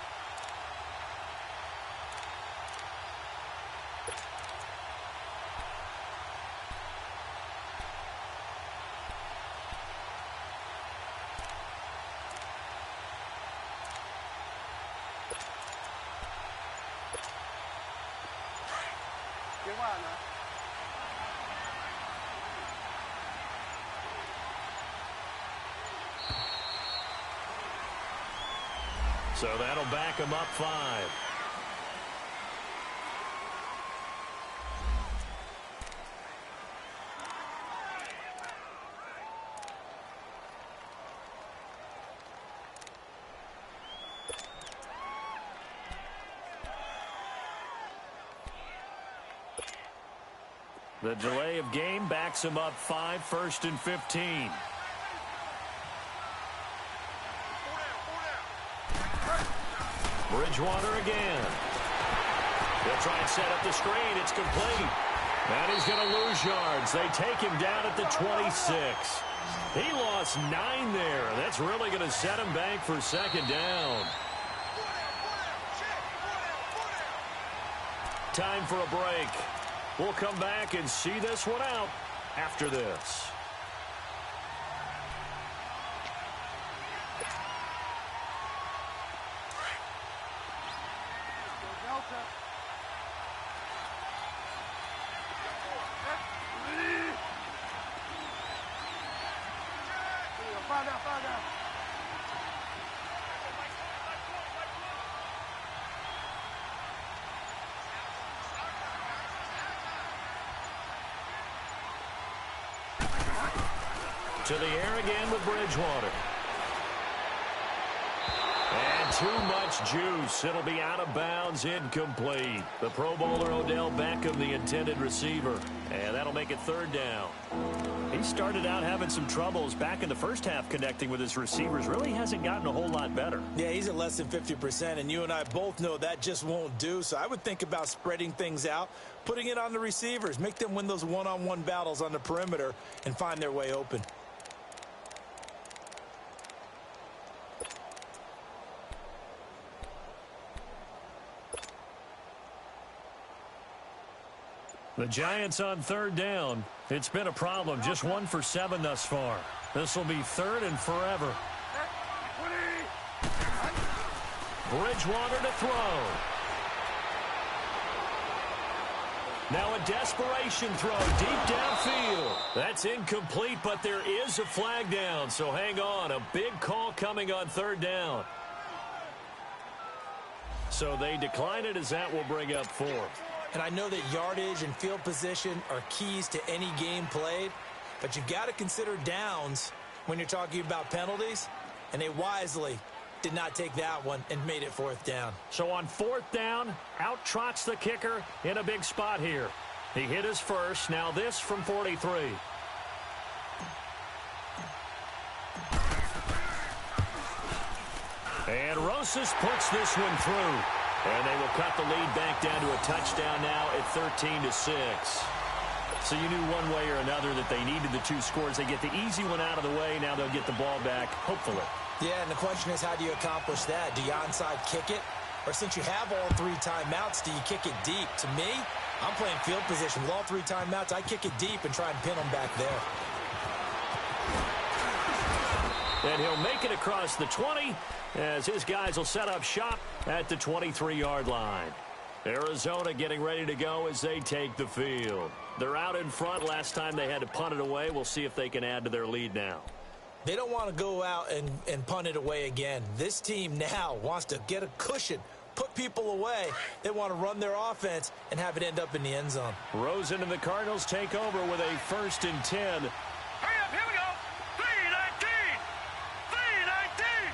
So that'll back him up 5. The delay of game backs him up 5, 1st and 15. Bridgewater again. They'll try and set up the screen. It's complete. And he's going to lose yards. They take him down at the 26. He lost 9 there. That's really going to set him back for 2nd down. Time for a break. We'll come back and see this one out after this. To the air again with Bridgewater. And too much juice. It'll be out of bounds, incomplete. The Pro Bowler Odell Beckham, the intended receiver. And that'll make it third down. He started out having some troubles back in the first half connecting with his receivers. Really hasn't gotten a whole lot better. Yeah, he's at less than 50%, and you and I both know that just won't do. So I would think about spreading things out, putting it on the receivers, make them win those one-on-one battles on the perimeter and find their way open. The Giants on third down. It's been a problem. Just 1 for 7 thus far. This will be third and forever. Bridgewater to throw. Now a desperation throw deep downfield. That's incomplete, but there is a flag down. So hang on. A big call coming on third down. So they decline it as that will bring up fourth. And I know that yardage and field position are keys to any game played, but you've got to consider downs when you're talking about penalties, and they wisely did not take that one and made it fourth down. So on fourth down, out trots the kicker in a big spot here. He hit his first. Now this from 43. And Rosas puts this one through. And they will cut the lead back down to a touchdown now at 13-6. So you knew one way or another that they needed the two scores. They get the easy one out of the way. Now they'll get the ball back, hopefully. Yeah, and the question is, how do you accomplish that? Do you onside kick it? Or since you have all 3 timeouts, do you kick it deep? To me, I'm playing field position. With all 3 timeouts, I kick it deep and try and pin them back there. And he'll make it across the 20 as his guys will set up shop at the 23-yard line. Arizona getting ready to go as they take the field. They're out in front. Last time they had to punt it away. We'll see if they can add to their lead now. They don't want to go out and punt it away again. This team now wants to get a cushion, put people away. They want to run their offense and have it end up in the end zone. Rosen and the Cardinals take over with a 1st and 10. Hurry up, here we go. 3-19. 3-19.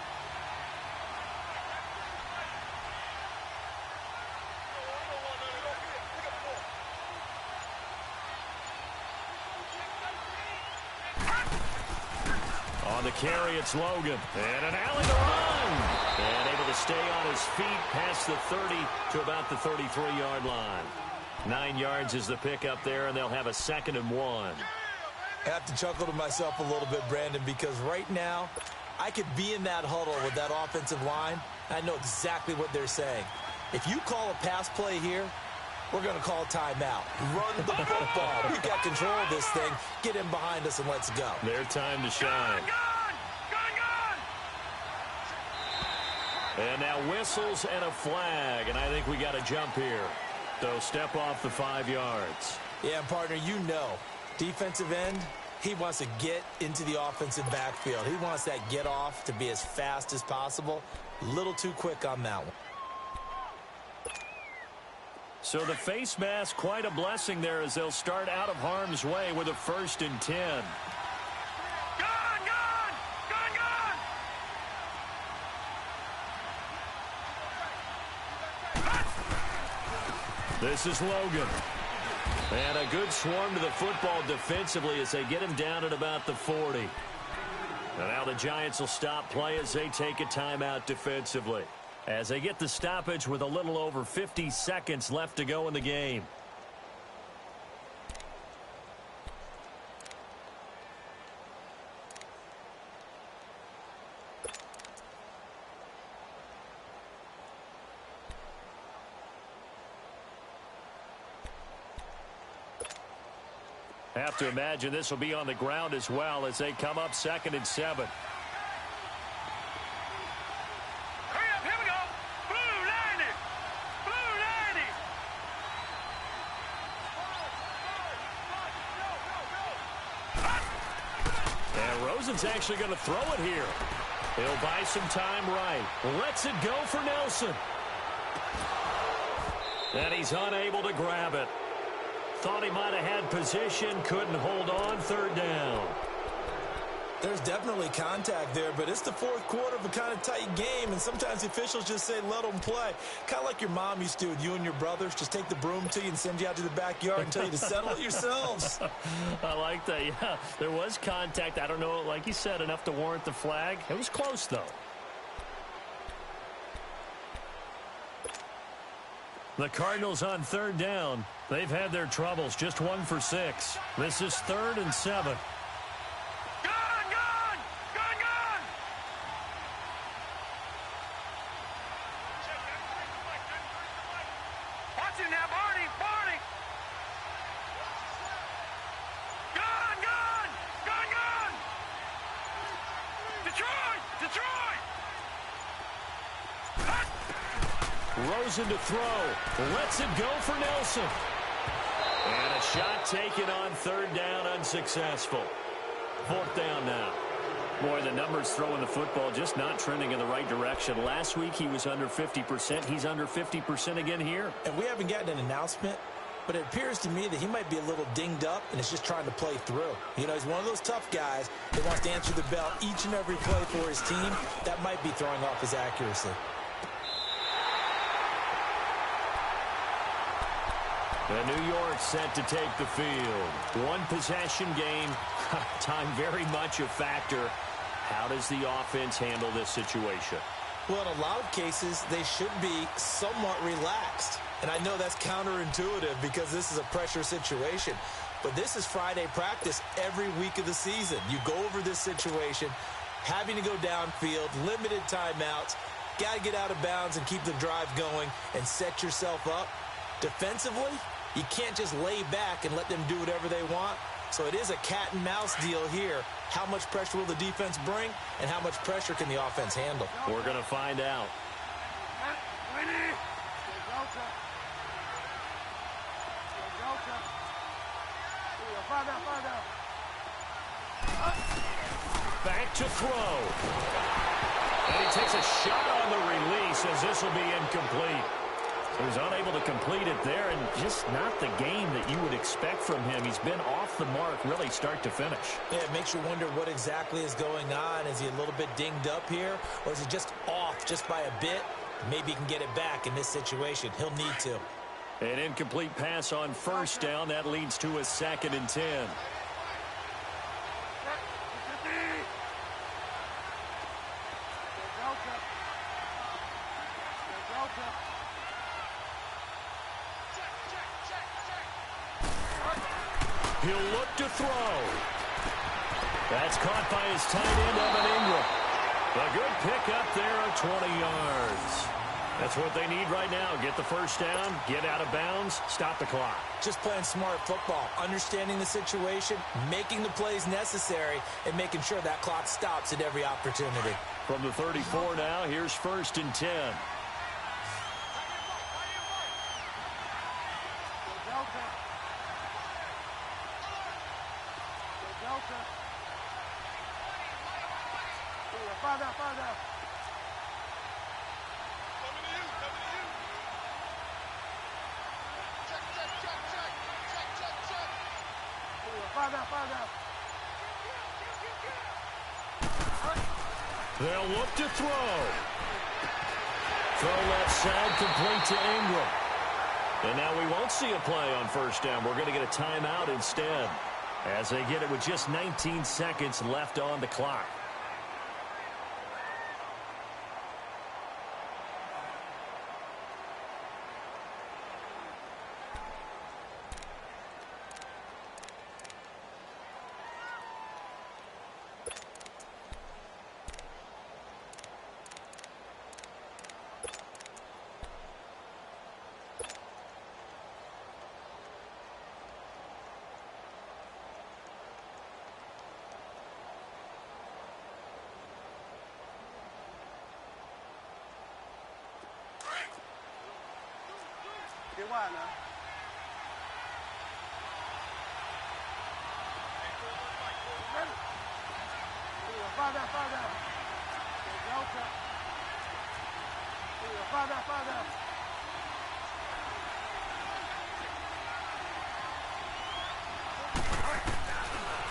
On the carry, it's Logan. And an alley to run. And able to stay on his feet past the 30 to about the 33-yard line. 9 yards is the pickup there, and they'll have a 2nd and 1. I have to chuckle to myself a little bit, Brandon, because right now I could be in that huddle with that offensive line. I know exactly what they're saying. If you call a pass play here, we're going to call timeout. Run the football. We've got control of this thing. Get in behind us and let's go. Their time to shine. And now whistles and a flag, and I think we got a jump here. So step off the 5 yards. Yeah, and partner, you know, defensive end, he wants to get into the offensive backfield. He wants that get off to be as fast as possible. A little too quick on that one. So the face mask, quite a blessing there as they'll start out of harm's way with a 1st and 10. This is Logan. And a good swarm to the football defensively as they get him down at about the 40. And now the Giants will stop play as they take a timeout defensively. As they get the stoppage with a little over 50 seconds left to go in the game. Have to imagine this will be on the ground as well as they come up 2nd and 7. Hurry up, here we go. Blue 90. Blue 90. And Rosen's actually going to throw it here. He'll buy some time right. Lets it go for Nelson. And he's unable to grab it. Thought he might have had position, couldn't hold on, 3rd down. There's definitely contact there, but it's the fourth quarter of a kind of tight game, and sometimes the officials just say, let them play. Kind of like your mom used to with you and your brothers. Just take the broom to you and send you out to the backyard and tell you to settle it yourselves. I like that, yeah. There was contact. I don't know, like you said, enough to warrant the flag. It was close, though. The Cardinals on third down. They've had their troubles, just 1 for 6. This is 3rd and 7. Rosen to throw. Lets it go for Nelson. And a shot taken on third down, unsuccessful. 4th down now. Boy, the numbers throwing the football just not trending in the right direction. Last week he was under 50%. He's under 50% again here. And we haven't gotten an announcement, but it appears to me that he might be a little dinged up and is just trying to play through. You know, he's one of those tough guys that wants to answer the bell each and every play for his team. That might be throwing off his accuracy. The New York set to take the field. One possession game. Time very much a factor. How does the offense handle this situation? Well, in a lot of cases, they should be somewhat relaxed. And I know that's counterintuitive because this is a pressure situation. But this is Friday practice every week of the season. You go over this situation, having to go downfield, limited timeouts, got to get out of bounds and keep the drive going and set yourself up. Defensively, you can't just lay back and let them do whatever they want. So it is a cat and mouse deal here. How much pressure will the defense bring, and how much pressure can the offense handle? We're going to find out. Back to throw. And he takes a shot on the release as this will be incomplete. He was unable to complete it there, and just not the game that you would expect from him. He's been off the mark really start to finish. Yeah, it makes you wonder what exactly is going on. Is he a little bit dinged up here, or is he just off just by a bit? Maybe he can get it back in this situation. He'll need to. An incomplete pass on first down. That leads to a 2nd and 10. He'll look to throw. That's caught by his tight end, Evan Ingram. A good pickup there of 20 yards. That's what they need right now. Get the first down, get out of bounds, stop the clock. Just playing smart football, understanding the situation, making the plays necessary, and making sure that clock stops at every opportunity. From the 34 now, here's 1st and 10. They'll look to throw. Throw left side, complete to Ingram. And now we won't see a play on first down. We're going to get a timeout instead, as they get it with just 19 seconds left on the clock.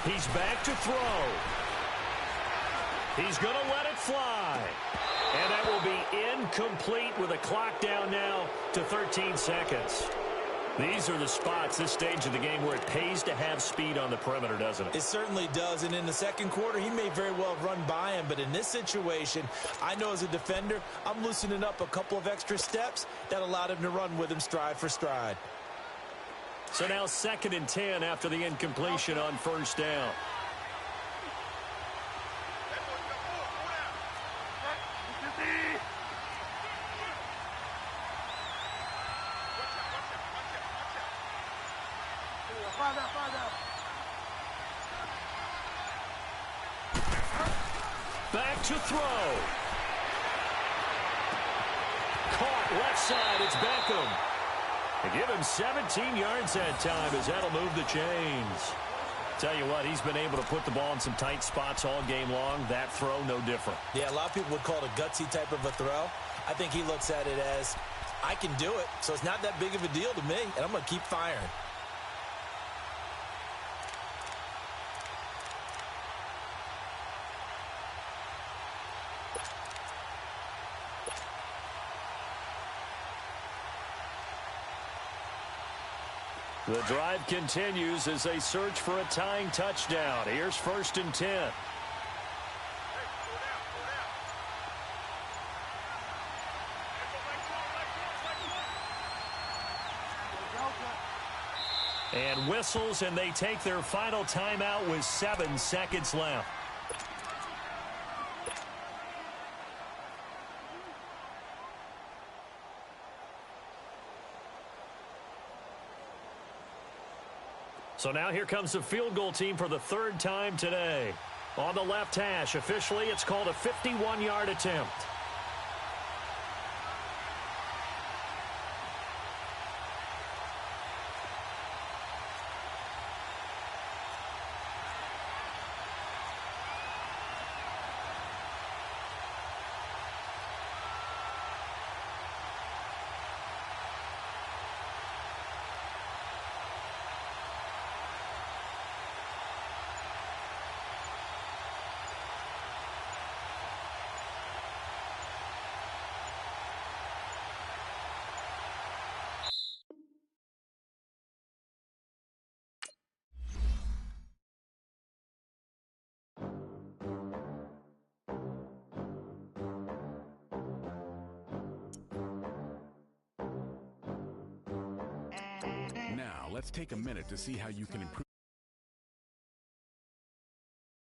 He's back to throw. He's going to let it fly. And that will be incomplete with a clock down now to 13 seconds. These are the spots, this stage of the game, where it pays to have speed on the perimeter, doesn't it? It certainly does, and in the second quarter, he may very well run by him, but in this situation, I know as a defender, I'm loosening up a couple of extra steps that allowed him to run with him stride for stride. So now 2nd and 10 after the incompletion on first down. Back to throw. Caught left side. It's Beckham. They give him 17 yards that time as that'll move the chains. Tell you what, he's been able to put the ball in some tight spots all game long. That throw, no different. Yeah, a lot of people would call it a gutsy type of a throw. I think he looks at it as, I can do it, so it's not that big of a deal to me, and I'm going to keep firing. The drive continues as they search for a tying touchdown. Here's 1st and 10. And whistles, and they take their final timeout with 7 seconds left. So now here comes the field goal team for the 3rd time today. On the left hash, officially it's called a 51-yard attempt. Now, let's take a minute to see how you can improve.